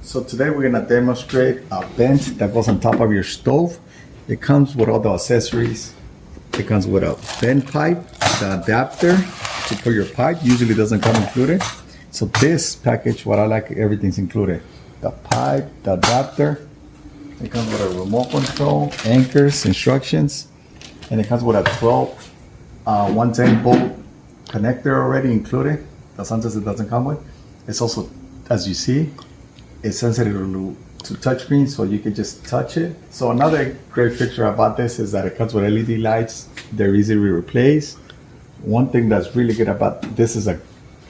So today we're gonna demonstrate a vent that goes on top of your stove. It comes with all the accessories. It comes with a vent pipe, the adapter to put your pipe. Usually doesn't come included. So this package, what I like, everything's included. The pipe, the adapter. It comes with a remote control, anchors, instructions, and it comes with a 12 110 volt connector already included. The sometimes it doesn't come with. It's also, as you see, it's sensitive to touchscreen, so you can just touch it. So another great feature about this is that it comes with LED lights. They're easy to replace. One thing that's really good about this is a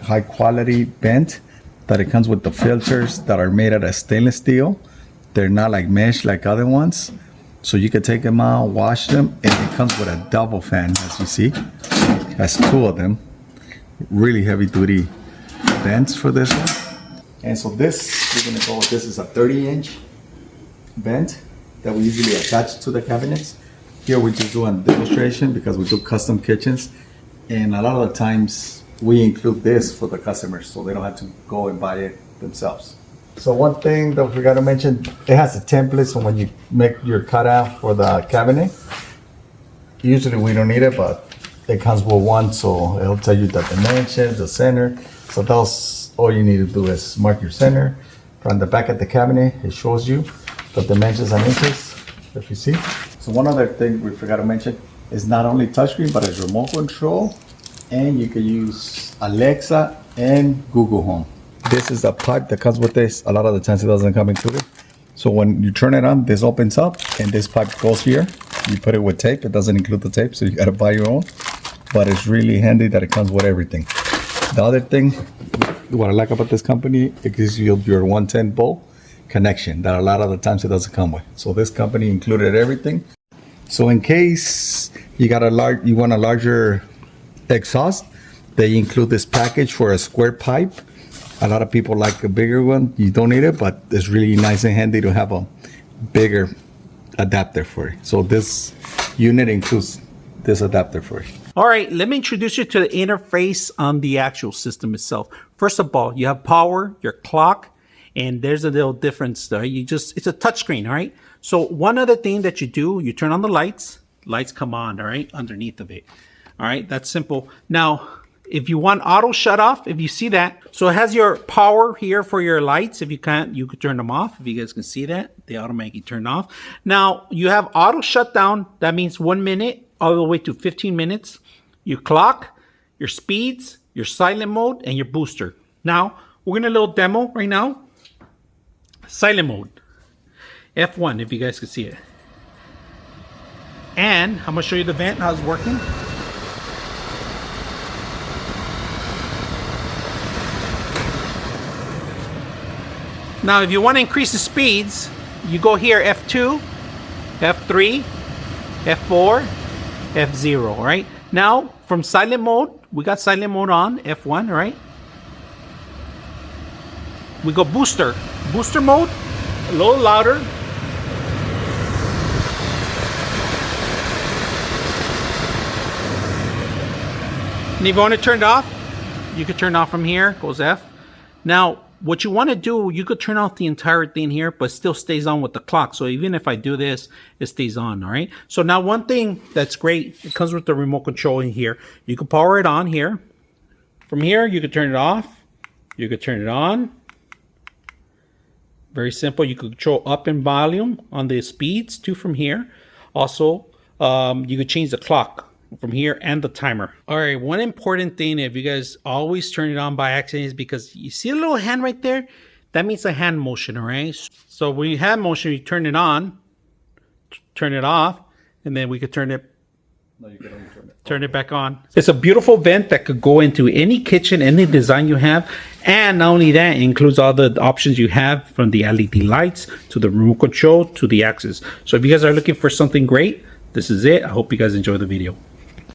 high quality vent, that it comes with the filters that are made out of stainless steel. They're not like mesh like other ones. So you can take them out, wash them, and it comes with a double fan, as you see. It has two of them. Really heavy duty vents for this one. And so this, we're gonna go with, this is a 30-inch vent that we usually attach to the cabinets. Here we just do a demonstration because we do custom kitchens. And a lot of the times we include this for the customers so they don't have to go and buy it themselves. So one thing that we forgot to mention, it has a template, so when you make your cutout for the cabinet, usually we don't need it, but it comes with one, so it'll tell you the dimensions, the center. So that's all you need to do is mark your center. From the back of the cabinet, it shows you the dimensions and inches, if you see. So one other thing we forgot to mention is not only touchscreen, but it's remote control, and you can use Alexa and Google Home. This is the pipe that comes with this. A lot of the times it doesn't come included. So when you turn it on, this opens up and this pipe goes here. You put it with tape. It doesn't include the tape, so you gotta buy your own. But it's really handy that it comes with everything. The other thing, what I like about this company, it gives you your 110 volt connection that a lot of the times it doesn't come with. So this company included everything. So in case you want a larger exhaust, they include this package for a square pipe. A lot of people like a bigger one. You don't need it, but it's really nice and handy to have a bigger adapter for it. So this unit includes this adapter for it. All right, let me introduce you to the interface on the actual system itself. First of all, you have power, your clock, and there's a little difference there. It's a touchscreen, all right? So one other thing that you do, you turn on the lights come on, all right, underneath of it. All right, that's simple. Now, if you want auto shut off, if you see that, so it has your power here for your lights. If you can't, you could turn them off. If you guys can see that, they automatically turn off. Now you have auto shutdown. That means 1 minute all the way to 15 minutes. Your clock, your speeds, your silent mode, and your booster. Now we're gonna do a little demo right now. Silent mode, F1, if you guys can see it. And I'm gonna show you the vent, how it's working. Now, if you want to increase the speeds, you go here, F2, F3, F4, F0, all right? Now, from silent mode, we got silent mode on, F1, all right? We go booster. Booster mode, a little louder. And if you want to turn it off, you can turn it off from here, goes F. Now, what you want to do, you could turn off the entire thing here, but still stays on with the clock. So even if I do this, it stays on, all right? So now one thing that's great, it comes with the remote control in here. You can power it on here. From here, you can turn it off. You could turn it on. Very simple. You can control up and volume on the speeds too from here. Also, you could change the clock from here and the timer. All right, one important thing, if you guys always turn it on by accident, is because you see a little hand right there? That means a hand motion, all right? So when you hand motion, you turn it on, turn it off, and then we could turn it, turn it back on. It's a beautiful vent that could go into any kitchen, any design you have. And not only that, it includes all the options you have, from the LED lights to the remote control to the axis. So if you guys are looking for something great, this is it. I hope you guys enjoy the video.